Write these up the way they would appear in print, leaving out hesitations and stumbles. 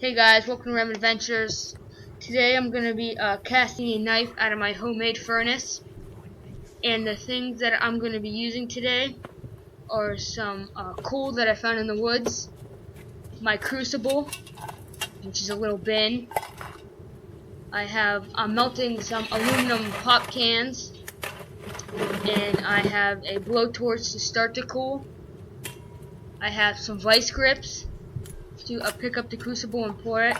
Hey guys, welcome to Rem Adventures. Today I'm going to be casting a knife out of my homemade furnace. And the things that I'm going to be using today are some coal that I found in the woods, my crucible, which is a little bin. I'm melting some aluminum pop cans, and I have a blowtorch to start the coal. I have some vice grips to pick up the crucible and pour it.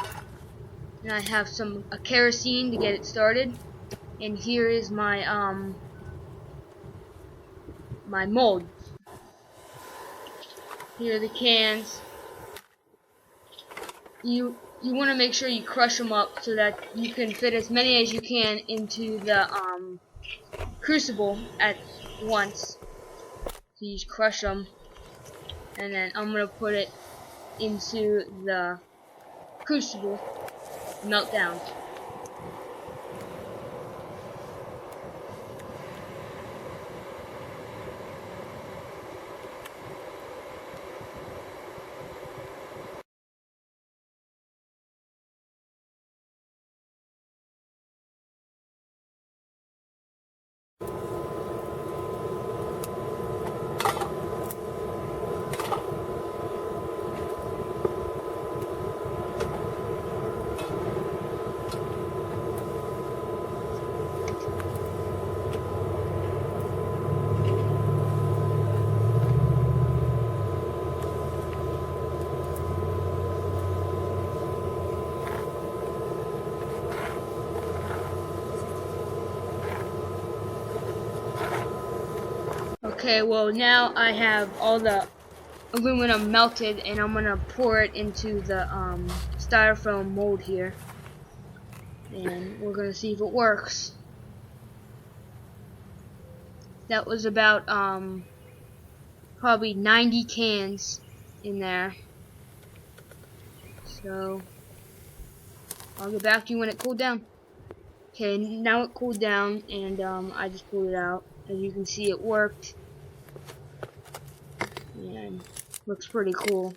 And I have some kerosene to get it started. And here is my my mold. Here are the cans. You want to make sure you crush them up so that you can fit as many as you can into the crucible at once. So you just crush them, and then I'm gonna put it into the crucible, melt down. Okay, well now I have all the aluminum melted, and I'm gonna pour it into the styrofoam mold here, and we're gonna see if it works. That was about probably 90 cans in there. So I'll get back to you when it cooled down. Okay, now it cooled down, and I just pulled it out. As you can see, it worked, and looks pretty cool.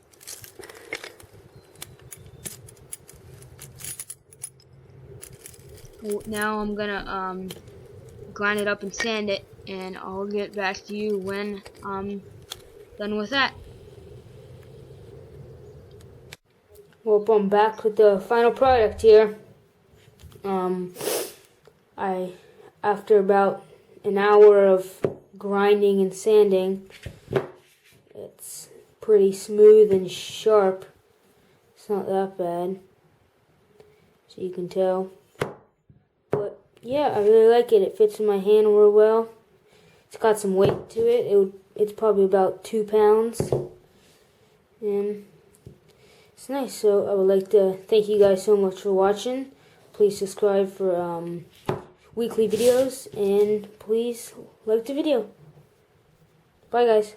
Now I'm gonna grind it up and sand it, and I'll get back to you when I'm done with that. Well, I'm back with the final product here. After about an hour of grinding and sanding, it's pretty smooth and sharp. It's not that bad, so you can tell. But yeah, I really like it. It fits in my hand real well. It's got some weight to it. It's probably about 2 pounds, and it's nice. So I would like to thank you guys so much for watching. Please subscribe for weekly videos, and please like the video. Bye guys.